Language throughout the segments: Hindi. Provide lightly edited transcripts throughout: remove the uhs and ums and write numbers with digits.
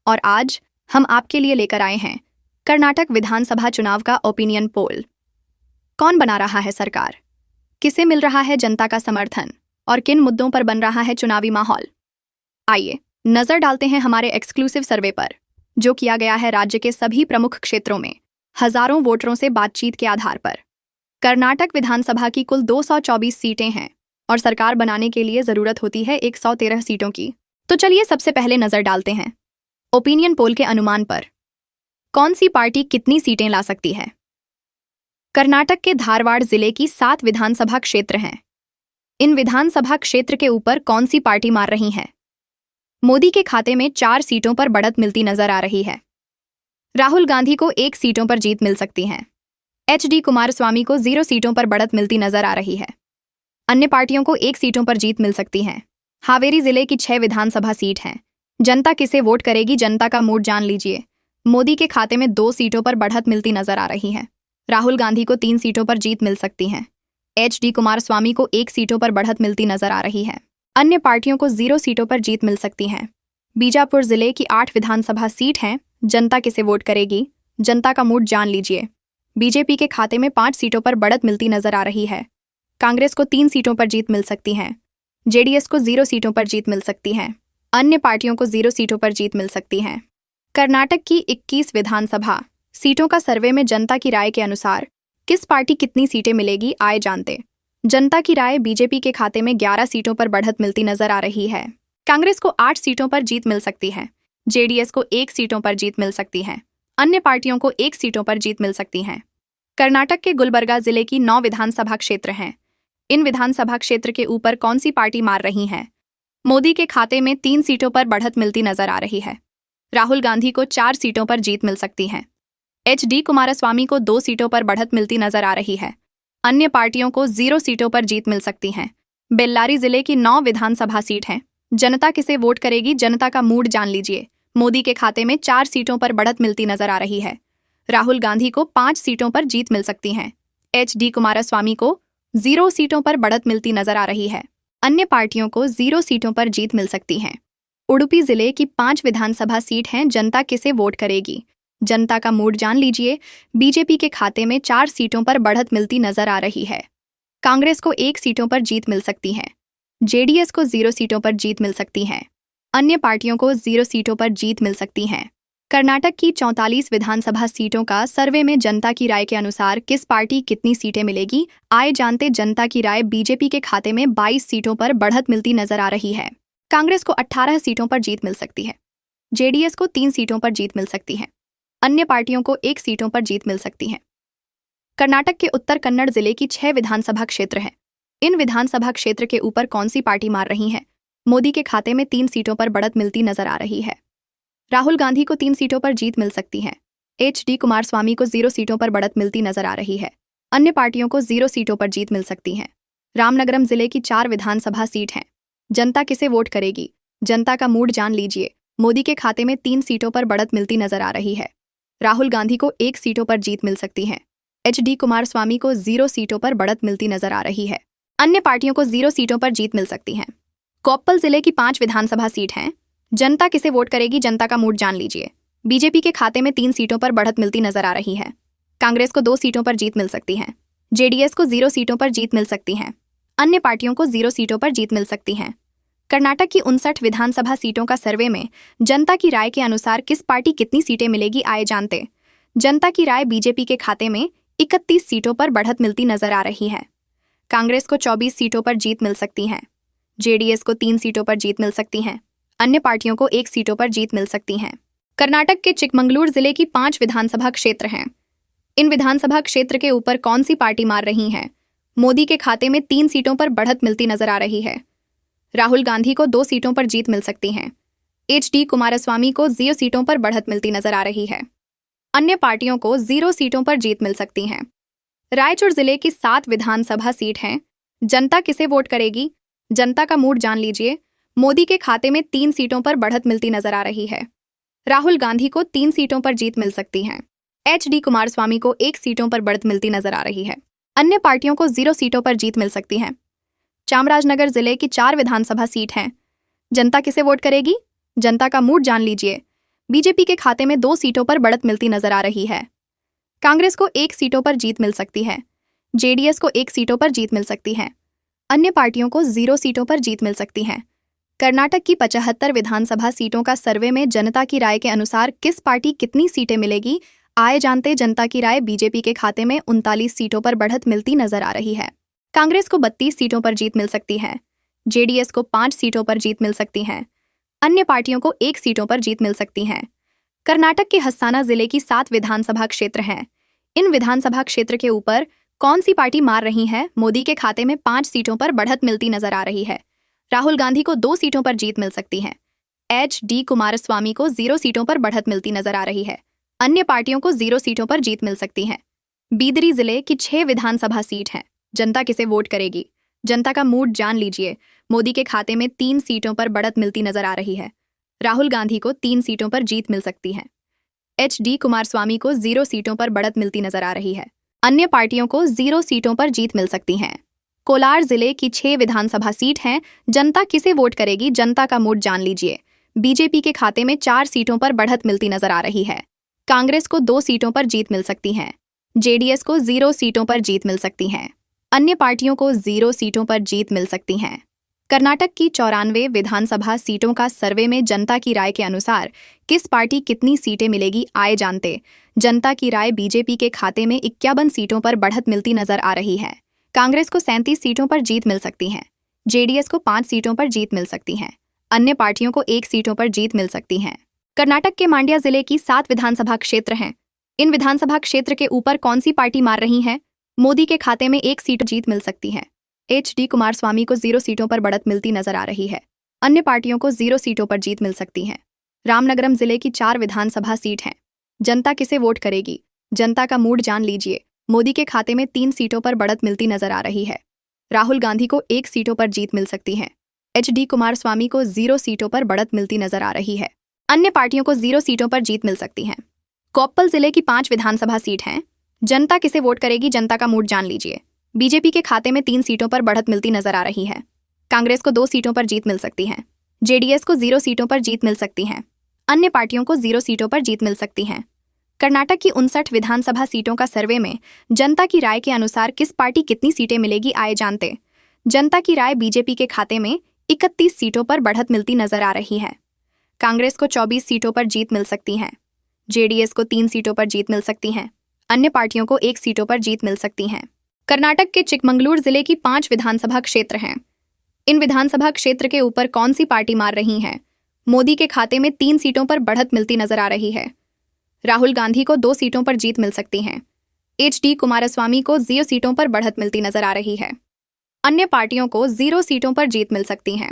और आज हम आपके लिए लेकर आए हैं कर्नाटक विधानसभा चुनाव का ओपिनियन पोल। कौन बना रहा है सरकार, किसे मिल रहा है जनता का समर्थन और किन मुद्दों पर बन रहा है चुनावी माहौल। आइए नजर डालते हैं हमारे एक्सक्लूसिव सर्वे पर, जो किया गया है राज्य के सभी प्रमुख क्षेत्रों में हजारों वोटरों से बातचीत के आधार पर। कर्नाटक विधानसभा की कुल 224 सीटें हैं और सरकार बनाने के लिए जरूरत होती है 113 सीटों की। तो चलिए सबसे पहले नजर डालते हैं ओपिनियन पोल के अनुमान पर। कौन सी पार्टी कितनी सीटें ला सकती है। कर्नाटक के धारवाड़ जिले की 7 विधानसभा क्षेत्र हैं। इन विधानसभा क्षेत्र के ऊपर कौन सी पार्टी मार रही है। मोदी के खाते में 4 सीटों पर बढ़त मिलती नजर आ रही है। राहुल गांधी को 1 सीटों पर जीत मिल सकती है। HD कुमारस्वामी को 0 सीटों पर बढ़त मिलती नजर आ रही है। अन्य पार्टियों को 1 सीटों पर जीत मिल सकती है। हावेरी जिले की 6 विधानसभा सीट हैं। जनता किसे वोट करेगी, जनता का मूड जान लीजिए। मोदी के खाते में 2 सीटों पर बढ़त मिलती नजर आ रही है। राहुल गांधी को 3 सीटों पर जीत मिल सकती है। HD कुमारस्वामी को 1 सीटों पर बढ़त मिलती नजर आ रही है। अन्य पार्टियों को 0 सीटों पर जीत मिल सकती है। बीजापुर जिले की 8 विधानसभा सीट हैं। जनता किसे वोट करेगी, जनता का मूड जान लीजिए। बीजेपी के खाते में 5 सीटों पर बढ़त मिलती नजर आ रही है। कांग्रेस को 3 सीटों पर जीत मिल सकती है। JDS को 0 सीटों पर जीत मिल सकती है। अन्य पार्टियों को 0 सीटों पर जीत मिल सकती है। कर्नाटक की 21 विधानसभा सीटों का सर्वे में जनता की राय के अनुसार किस पार्टी कितनी सीटें मिलेगी, आए जानते। जनता की राय बीजेपी के खाते में 11 सीटों पर बढ़त मिलती नजर आ रही है। कांग्रेस को 8 सीटों पर जीत मिल सकती है। JDS को 1 सीटों पर जीत मिल सकती है। अन्य पार्टियों को 1 सीटों पर जीत मिल सकती है। कर्नाटक के गुलबर्गा जिले की 9 विधानसभा क्षेत्र हैं। इन विधानसभा क्षेत्र के ऊपर कौन सी पार्टी मार रही है। मोदी के खाते में 3 सीटों पर बढ़त मिलती नजर आ रही है। राहुल गांधी को 4 सीटों पर जीत मिल सकती है। HD कुमारस्वामी को 2 सीटों पर बढ़त मिलती नजर आ रही है। अन्य पार्टियों को 0 सीटों पर जीत मिल सकती है। बेल्लारी जिले की 9 विधानसभा सीट हैं। जनता किसे वोट करेगी, जनता का मूड जान लीजिए। मोदी के खाते में 4 सीटों पर बढ़त मिलती नजर आ रही है। राहुल गांधी को 5 सीटों पर जीत मिल सकती है। HD कुमारस्वामी को 0 सीटों पर बढ़त मिलती नजर आ रही है। अन्य पार्टियों को 0 सीटों पर जीत मिल सकती है। उडुपी जिले की 5 विधानसभा सीट हैं। जनता किसे वोट करेगी, जनता का मूड जान लीजिए। बीजेपी के खाते में 4 सीटों पर बढ़त मिलती नजर आ रही है। कांग्रेस को 1 सीटों पर जीत मिल सकती है। JDS को 0 सीटों पर जीत मिल सकती है। अन्य पार्टियों को 0 सीटों पर जीत मिल सकती है। कर्नाटक की 44 विधानसभा सीटों का सर्वे में जनता की राय के अनुसार किस पार्टी कितनी सीटें मिलेगी, आए जानते। जनता की राय बीजेपी के खाते में 22 सीटों पर बढ़त मिलती नजर आ रही है। कांग्रेस को 18 सीटों पर जीत मिल सकती है। JDS को 3 सीटों पर जीत मिल सकती है। अन्य पार्टियों को 1 सीटों पर जीत मिल सकती है। कर्नाटक के उत्तर कन्नड़ जिले की 6 विधानसभा क्षेत्र हैं। इन विधानसभा क्षेत्र के ऊपर कौन सी पार्टी मार रही है। मोदी के खाते में 3 सीटों पर बढ़त मिलती नजर आ रही है। राहुल गांधी को 3 सीटों पर जीत मिल सकती है। HD कुमारस्वामी को 0 सीटों पर बढ़त मिलती नजर आ रही है। अन्य पार्टियों को 0 सीटों पर जीत मिल सकती है। रामनगरम जिले की 4 विधानसभा सीट हैं। जनता किसे वोट करेगी, जनता का मूड जान लीजिए। मोदी के खाते में 3 सीटों पर बढ़त मिलती नजर आ रही है। राहुल गांधी को 1 सीटों पर जीत मिल सकती है। HD कुमारस्वामी को 0 सीटों पर बढ़त मिलती नजर आ रही है। अन्य पार्टियों को 0 सीटों पर जीत मिल सकती है। कोप्पल जिले की 5 विधानसभा सीट हैं। जनता किसे वोट करेगी, जनता का मूड जान लीजिए। बीजेपी के खाते में 3 सीटों पर बढ़त मिलती नजर आ रही है। कांग्रेस को 2 सीटों पर जीत मिल सकती है। JDS को 0 सीटों पर जीत मिल सकती है। अन्य पार्टियों को 0 सीटों पर जीत मिल सकती है। कर्नाटक की 59 विधानसभा सीटों का सर्वे में जनता की राय के अनुसार किस पार्टी कितनी सीटें मिलेगी, आए जानते। जनता की राय बीजेपी के खाते में 31 सीटों पर बढ़त मिलती नजर आ रही है। कांग्रेस को 24 सीटों पर जीत मिल सकती है। JDS को 3 सीटों पर जीत मिल सकती है। अन्य पार्टियों को 1 सीटों पर जीत मिल सकती है। कर्नाटक के चिकमंगलूर जिले की 5 विधानसभा क्षेत्र हैं। इन विधानसभा क्षेत्र के ऊपर कौन सी पार्टी मार रही है। मोदी के खाते में 3 सीटों पर बढ़त मिलती नजर आ रही है। राहुल गांधी को 2 सीटों पर जीत मिल सकती है। HD कुमारस्वामी को 0 सीटों पर बढ़त मिलती नजर आ रही है। अन्य पार्टियों को 0 सीटों पर जीत मिल सकती है। रायचूर जिले की 7 विधानसभा सीट हैं। जनता किसे वोट करेगी, जनता का मूड जान लीजिए। मोदी के खाते में 3 सीटों पर बढ़त मिलती नजर आ रही है। राहुल गांधी को 3 सीटों पर जीत मिल सकती है। HD कुमारस्वामी को 1 सीटों पर बढ़त मिलती नजर आ रही है। अन्य पार्टियों को 0 सीटों पर जीत मिल सकती है। चामराजनगर जिले की 4 विधानसभा सीट हैं। जनता किसे वोट करेगी, जनता का मूड जान लीजिए। बीजेपी के खाते में 2 सीटों पर बढ़त मिलती नजर आ रही है। कांग्रेस को 1 सीटों पर जीत मिल सकती है। जेडीएस को 1 सीटों पर जीत मिल सकती है। अन्य पार्टियों को 0 सीटों पर जीत मिल सकती है। कर्नाटक की 75 विधानसभा सीटों का सर्वे में जनता की राय के अनुसार किस पार्टी कितनी सीटें मिलेगी, आए जानते जनता की राय बीजेपी के खाते में 39 सीटों पर बढ़त मिलती नजर आ रही है। कांग्रेस को 32 सीटों पर जीत मिल सकती है। जेडीएस को 5 सीटों पर जीत मिल सकती है। अन्य पार्टियों को 1 सीटों पर जीत मिल सकती है। कर्नाटक के हस्साना जिले की 7 विधानसभा क्षेत्र हैं। इन विधानसभा क्षेत्र के ऊपर कौन सी पार्टी मार रही है? मोदी के खाते में 5 सीटों पर बढ़त मिलती नजर आ रही है। राहुल गांधी को 2 सीटों पर जीत मिल सकती है। HD कुमारस्वामी को 0 सीटों पर बढ़त मिलती नजर आ रही है। अन्य पार्टियों को 0 सीटों पर जीत मिल सकती है। बीदरी जिले की 6 विधानसभा सीट हैं। जनता किसे वोट करेगी? जनता का मूड जान लीजिए। मोदी के खाते में 3 सीटों पर बढ़त मिलती नजर आ रही है। राहुल गांधी को 3 सीटों पर जीत मिल सकती है। HD कुमारस्वामी को 0 सीटों पर बढ़त मिलती नजर आ रही है। अन्य पार्टियों को 0 सीटों पर जीत मिल सकती है। कोलार जिले की 6 विधानसभा सीट हैं। जनता किसे वोट करेगी? जनता का मूड जान लीजिए। बीजेपी के खाते में 4 सीटों पर बढ़त मिलती नजर आ रही है। कांग्रेस को 2 सीटों पर जीत मिल सकती है। जेडीएस को 0 सीटों पर जीत मिल सकती है। अन्य पार्टियों को 0 सीटों पर जीत मिल सकती है। कर्नाटक की 94 विधानसभा सीटों का सर्वे में जनता की राय के अनुसार किस पार्टी कितनी सीटें मिलेगी, आए जानते जनता की राय बीजेपी के खाते में 51 सीटों पर बढ़त मिलती नजर आ रही है। कांग्रेस को 37 सीटों पर जीत मिल सकती है। जेडीएस को 5 सीटों पर जीत मिल सकती है। अन्य पार्टियों को 1 सीटों पर जीत मिल सकती है। कर्नाटक के मांड्या जिले की 7 विधानसभा क्षेत्र हैं। इन विधानसभा क्षेत्र के ऊपर कौन सी पार्टी मार रही है? मोदी के खाते में 1 सीट जीत मिल सकती है। HD कुमारस्वामी को 0 सीटों पर बढ़त मिलती नजर आ रही है। अन्य पार्टियों को 0 सीटों पर जीत मिल सकती है। रामनगरम जिले की 4 विधानसभा सीट हैं। जनता किसे वोट करेगी? जनता का मूड जान लीजिए। मोदी के खाते में 3 सीटों पर बढ़त मिलती नजर आ रही है। राहुल गांधी को 1 सीटों पर जीत मिल सकती है। HD कुमारस्वामी को 0 सीटों पर बढ़त मिलती नजर आ रही है। अन्य पार्टियों को 0 सीटों पर जीत मिल सकती है। कोप्पल जिले की 5 विधानसभा सीट हैं। जनता किसे वोट करेगी? जनता का मूड जान लीजिए। बीजेपी के खाते में 3 सीटों पर बढ़त मिलती नजर आ रही है। कांग्रेस को 2 सीटों पर जीत मिल सकती है। जेडीएस को 0 सीटों पर जीत मिल सकती है। अन्य पार्टियों को 0 सीटों पर जीत मिल सकती है। कर्नाटक की 59 विधानसभा सीटों का सर्वे में जनता की राय के अनुसार किस पार्टी कितनी सीटें मिलेगी, आए जानते जनता की राय बीजेपी के खाते में 31 सीटों पर बढ़त मिलती नजर आ रही है। कांग्रेस को 24 सीटों पर जीत मिल सकती है। जेडीएस को 3 सीटों पर जीत मिल सकती है। अन्य पार्टियों को 1 सीटों पर जीत मिल सकती है। कर्नाटक के चिकमंगलूर जिले की 5 विधानसभा क्षेत्र हैं। इन विधानसभा क्षेत्र के ऊपर कौन सी पार्टी मार रही है? मोदी के खाते में 3 सीटों पर बढ़त मिलती नजर आ रही है। राहुल गांधी को 2 सीटों पर जीत मिल सकती है। HD कुमारस्वामी को 0 सीटों पर बढ़त मिलती नजर आ रही है। अन्य पार्टियों को 0 सीटों पर जीत मिल सकती है।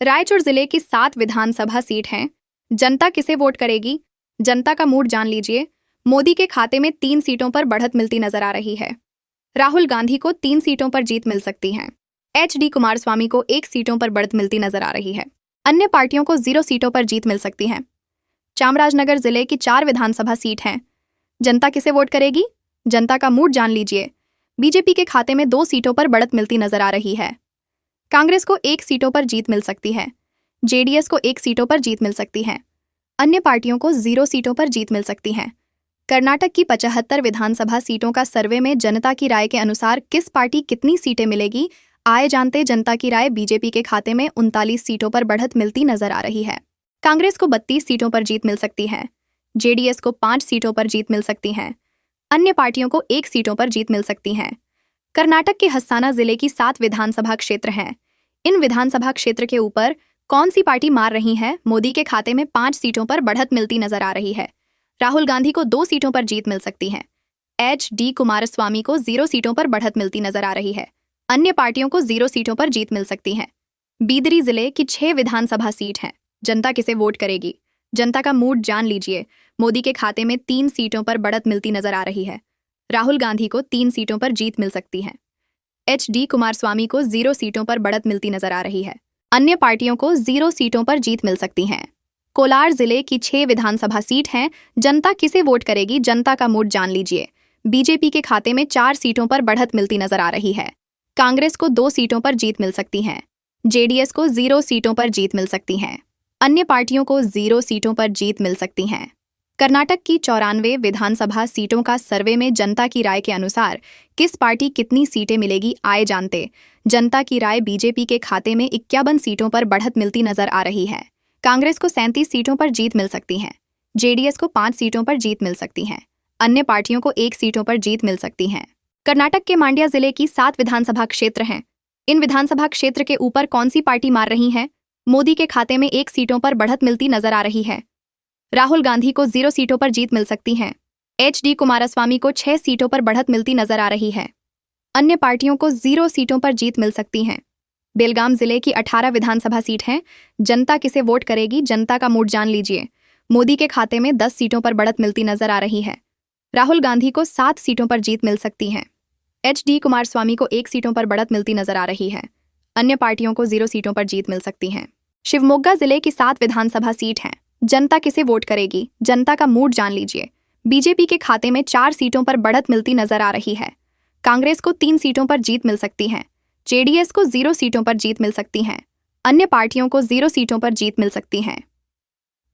रायचूर जिले की 7 विधानसभा सीट हैं। जनता किसे वोट करेगी? जनता का मूड जान लीजिए। मोदी के खाते में 3 सीटों पर बढ़त मिलती नजर आ रही है। राहुल गांधी को 3 सीटों पर जीत मिल सकती है। HD कुमारस्वामी को 1 सीटों पर बढ़त मिलती नजर आ रही है। अन्य पार्टियों को 0 सीटों पर जीत मिल सकती है। चामराजनगर जिले की 4 विधानसभा सीट हैं। जनता किसे वोट करेगी? जनता का मूड जान लीजिए। बीजेपी के खाते में 2 सीटों पर बढ़त मिलती नजर आ रही है। कांग्रेस को 1 सीटों पर जीत मिल सकती है। जेडीएस को 1 सीटों पर जीत मिल सकती है। अन्य पार्टियों को 0 सीटों पर जीत मिल सकती है। कर्नाटक की 75 विधानसभा सीटों का सर्वे में जनता की राय के अनुसार किस पार्टी कितनी सीटें मिलेगी, आए जानते जनता की राय बीजेपी के खाते में 39 सीटों पर बढ़त मिलती नजर आ रही है। कांग्रेस को 32 सीटों पर जीत मिल सकती है। जेडीएस को 5 सीटों पर जीत मिल सकती है। अन्य पार्टियों को 1 सीटों पर जीत मिल सकती है। कर्नाटक के हस्साना जिले की 7 विधानसभा क्षेत्र हैं। इन विधानसभा क्षेत्र के ऊपर कौन सी पार्टी मार रही है? मोदी के खाते में 5 सीटों पर बढ़त मिलती नजर आ रही है। राहुल गांधी को 2 सीटों पर जीत मिल सकती है। HD कुमारस्वामी को 0 सीटों पर बढ़त मिलती नजर आ रही है। अन्य पार्टियों को 0 सीटों पर जीत मिल सकती है। बीदरी जिले की 6 विधानसभा सीट हैं। जनता किसे वोट करेगी? जनता का मूड जान लीजिए। मोदी के खाते में 3 सीटों पर बढ़त मिलती नजर आ रही है। राहुल गांधी को 3 सीटों पर जीत मिल सकती है। HD कुमारस्वामी को 0 सीटों पर बढ़त मिलती नजर आ रही है। अन्य पार्टियों को 0 सीटों पर जीत मिल सकती है। कोलार जिले की 6 विधानसभा सीट हैं। जनता किसे वोट करेगी? जनता का मूड जान लीजिए। बीजेपी के खाते में 4 सीटों पर बढ़त मिलती नजर आ रही है। कांग्रेस को 2 सीटों पर जीत मिल सकती है। जेडीएस को 0 सीटों पर जीत मिल सकती है। अन्य पार्टियों को 0 सीटों पर जीत मिल सकती है। कर्नाटक की 94 विधानसभा सीटों का सर्वे में जनता की राय के अनुसार किस पार्टी कितनी सीटें मिलेगी, आए जानते। जनता की राय बीजेपी के खाते में 51 सीटों पर बढ़त मिलती नजर आ रही है। कांग्रेस को 37 सीटों पर जीत मिल सकती है। जेडीएस को 5 सीटों पर जीत मिल सकती है। अन्य पार्टियों को 1 सीटों पर जीत मिल सकती है। कर्नाटक के मांड्या जिले की 7 विधानसभा क्षेत्र हैं। इन विधानसभा क्षेत्र के ऊपर कौन सी पार्टी मार रही है? मोदी के खाते में 1 सीटों पर बढ़त मिलती नजर आ रही है। राहुल गांधी को 0 सीटों पर जीत मिल सकती है। HD कुमारस्वामी को 6 सीटों पर बढ़त मिलती नजर आ रही है। अन्य पार्टियों को 0 सीटों पर जीत मिल सकती है। बेलगाम जिले की 18 विधानसभा सीट हैं। जनता किसे वोट करेगी, जनता का मूड जान लीजिए। मोदी के खाते में 10 सीटों पर बढ़त मिलती नजर आ रही है। राहुल गांधी को 7 सीटों पर जीत मिल सकती है। HD कुमारस्वामी को 1 सीटों पर बढ़त मिलती नजर आ रही है। अन्य पार्टियों को 0 सीटों पर जीत मिल सकती है। शिवमोगा जिले की 7 विधानसभा सीट हैं। जनता किसे वोट करेगी, जनता का मूड जान लीजिए। बीजेपी के खाते में 4 सीटों पर बढ़त मिलती नजर आ रही है। कांग्रेस को 3 सीटों पर जीत मिल सकती है। जेडीएस को 0 सीटों पर जीत मिल सकती है। अन्य पार्टियों को 0 सीटों पर जीत मिल सकती है।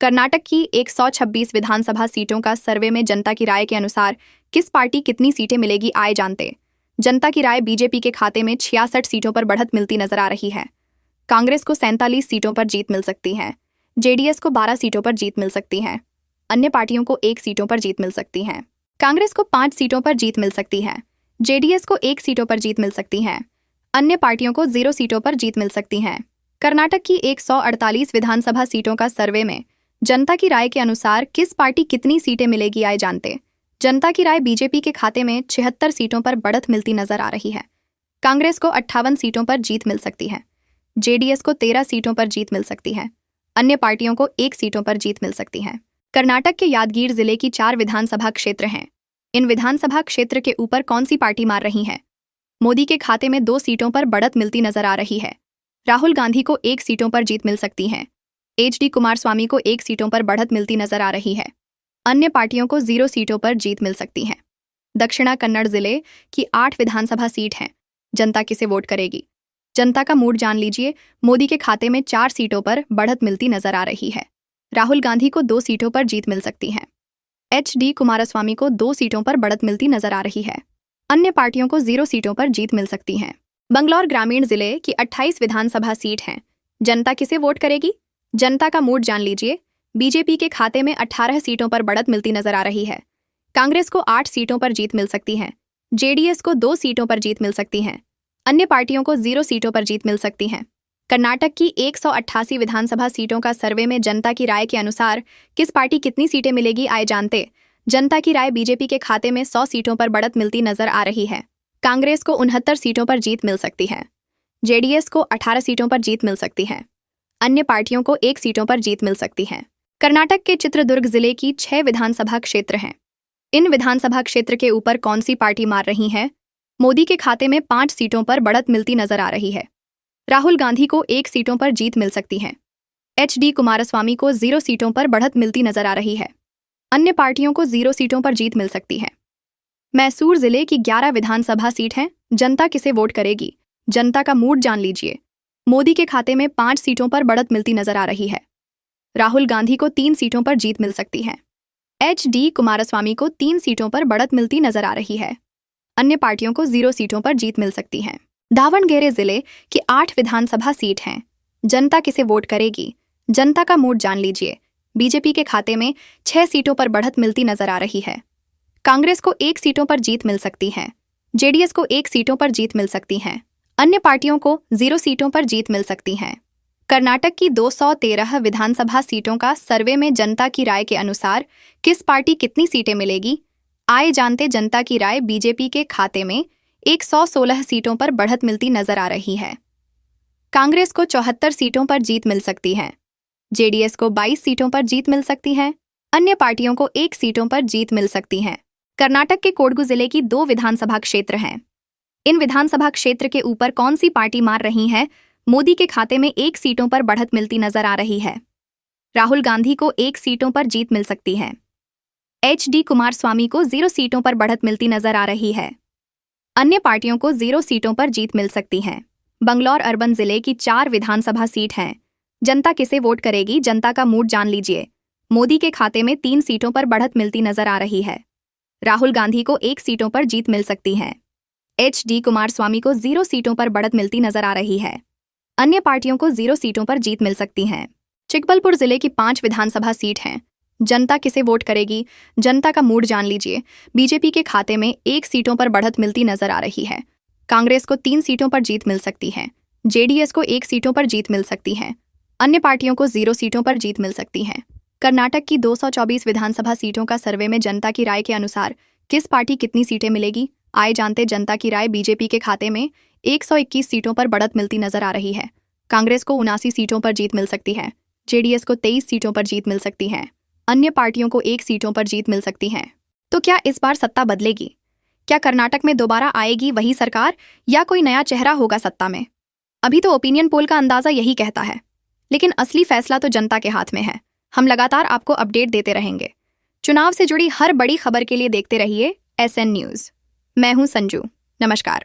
कर्नाटक की 126 विधानसभा सीटों का सर्वे में जनता की राय के अनुसार किस पार्टी कितनी सीटें मिलेगी, आए जानते। जनता की राय बीजेपी के खाते में 66 सीटों पर बढ़त मिलती नजर आ रही है। कांग्रेस को 47 सीटों पर जीत मिल सकती है। जेडीएस को 12 सीटों पर जीत मिल सकती है। अन्य पार्टियों को 1 सीटों पर जीत मिल सकती है। कांग्रेस को 5 सीटों पर जीत मिल सकती है। जेडीएस को 1 सीटों पर जीत मिल सकती है। अन्य पार्टियों को 0 सीटों पर जीत मिल सकती है। कर्नाटक की 148 विधानसभा सीटों का सर्वे में जनता की राय के अनुसार किस पार्टी कितनी सीटें मिलेगी, आए जानते। जनता की राय बीजेपी के खाते में 76 सीटों पर बढ़त मिलती नजर आ रही है। कांग्रेस को 58 सीटों पर जीत मिल सकती है। जेडीएस को 13 सीटों पर जीत मिल सकती है। अन्य पार्टियों को 1 सीटों पर जीत मिल सकती है। कर्नाटक के यादगीर जिले की 4 विधानसभा क्षेत्र हैं। इन विधानसभा क्षेत्र के ऊपर कौन सी पार्टी मार रही है? मोदी के खाते में 2 सीटों पर बढ़त मिलती नजर आ रही है। राहुल गांधी को 1 सीटों पर जीत मिल सकती है। HD कुमारस्वामी को 1 सीटों पर बढ़त मिलती नजर आ रही है। अन्य पार्टियों को 0 सीटों पर जीत मिल सकती है। दक्षिणा कन्नड़ जिले की 8 विधानसभा सीट हैं। जनता किसे वोट करेगी, जनता का मूड जान लीजिए। मोदी के खाते में 4 सीटों पर बढ़त मिलती नजर आ रही है। राहुल गांधी को 2 सीटों पर जीत मिल सकती है। HD कुमारस्वामी को 2 सीटों पर बढ़त मिलती नजर आ रही है। अन्य पार्टियों को 0 सीटों पर जीत मिल सकती है। बंगलौर ग्रामीण जिले की 28 विधानसभा सीट हैं। जनता किसे वोट करेगी, जनता का मूड जान लीजिए। बीजेपी के खाते में 18 सीटों पर बढ़त मिलती नजर आ रही है। कांग्रेस को 8 सीटों पर जीत मिल सकती है। जेडीएस को 2 सीटों पर जीत मिल सकती है। अन्य पार्टियों को 0 सीटों पर जीत मिल सकती है। कर्नाटक की 188 विधानसभा सीटों का सर्वे में जनता की राय के अनुसार किस पार्टी कितनी सीटें मिलेगी, आए जानते। जनता की राय बीजेपी के खाते में 100 सीटों पर बढ़त मिलती नजर आ रही है। कांग्रेस को 69 सीटों पर जीत मिल सकती है। जेडीएस को 18 सीटों पर जीत मिल सकती है। अन्य पार्टियों को 1 सीटों पर जीत मिल सकती है। कर्नाटक के चित्रदुर्ग जिले की 6 विधानसभा क्षेत्र हैं। इन विधानसभा क्षेत्र के ऊपर कौन सी पार्टी मार रही है? मोदी के खाते में 5 सीटों पर बढ़त मिलती नजर आ रही है। राहुल गांधी को 1 सीटों पर जीत मिल सकती है। HD कुमारस्वामी को 0 सीटों पर बढ़त मिलती नजर आ रही है। अन्य पार्टियों को 0 सीटों पर जीत मिल सकती है। मैसूर जिले की 11 विधानसभा सीट हैं। जनता किसे वोट करेगी, जनता का मूड जान लीजिए। मोदी के खाते में 5 सीटों पर बढ़त मिलती नजर आ रही है। राहुल गांधी को 3 सीटों पर जीत मिल सकती है। HD कुमारस्वामी को 3 सीटों पर बढ़त मिलती नजर आ रही है। अन्य पार्टियों को 0 सीटों पर जीत मिल सकती है। दावणगेरे जिले की 8 विधानसभा सीट हैं। जनता किसे वोट करेगी, जनता का मूड जान लीजिए। बीजेपी के खाते में 6 सीटों पर बढ़त मिलती नजर आ रही है। कांग्रेस को 1 सीटों पर जीत मिल सकती है। जेडीएस को 1 सीटों पर जीत मिल सकती है। अन्य पार्टियों को 0 सीटों पर जीत मिल सकती है। कर्नाटक की 213 विधानसभा सीटों का सर्वे में जनता की राय के अनुसार किस पार्टी कितनी सीटें मिलेगी, आए जानते। जनता की राय बीजेपी के खाते में 116 सीटों पर बढ़त मिलती नजर आ रही है। कांग्रेस को 74 सीटों पर जीत मिल सकती है। जेडीएस को 22 सीटों पर जीत मिल सकती है। अन्य पार्टियों को 1 सीटों पर जीत मिल सकती है। कर्नाटक के कोडगु जिले की 2 विधानसभा क्षेत्र हैं। इन विधानसभा क्षेत्र के ऊपर कौन सी पार्टी मार रही है? मोदी के खाते में 1 सीटों पर बढ़त मिलती नजर आ रही है। राहुल गांधी को 1 सीटों पर जीत मिल सकती है। HD कुमारस्वामी को 0 सीटों पर बढ़त मिलती नजर आ रही है। अन्य पार्टियों को 0 सीटों पर जीत मिल सकती है। बंगलौर अर्बन जिले की 4 विधानसभा सीट हैं। जनता किसे वोट करेगी, जनता का मूड जान लीजिए। मोदी के खाते में 3 सीटों पर बढ़त मिलती नजर आ रही है। राहुल गांधी को 1 सीटों पर जीत मिल सकती है। HD कुमारस्वामी को 0 सीटों पर बढ़त मिलती नजर आ रही है। अन्य पार्टियों को 0 सीटों पर जीत मिल सकती है। चिकबलपुर जिले की 5 विधानसभा सीट हैं। जनता किसे वोट करेगी, जनता का मूड जान लीजिए। बीजेपी के खाते में 1 सीटों पर बढ़त मिलती नजर आ रही है। कांग्रेस को 3 सीटों पर जीत मिल सकती है। JDS को 1 सीटों पर जीत मिल सकती है। अन्य पार्टियों को 0 सीटों पर जीत मिल सकती है। कर्नाटक की 224 विधानसभा सीटों का सर्वे में जनता की राय के अनुसार किस पार्टी कितनी सीटें मिलेगी, आए जानते जनता की राय। बीजेपी के खाते में 121 सीटों पर बढ़त मिलती नजर आ रही है। कांग्रेस को 79 सीटों पर जीत मिल सकती है। JDS को 23 सीटों पर जीत मिल सकती है। अन्य पार्टियों को 1 सीटों पर जीत मिल सकती है। तो क्या इस बार सत्ता बदलेगी? क्या कर्नाटक में दोबारा आएगी वही सरकार या कोई नया चेहरा होगा सत्ता में? अभी तो ओपिनियन पोल का अंदाजा यही कहता है, लेकिन असली फैसला तो जनता के हाथ में है। हम लगातार आपको अपडेट देते रहेंगे। चुनाव से जुड़ी हर बड़ी खबर के लिए देखते रहिए SN न्यूज़। मैं हूं संजू। नमस्कार।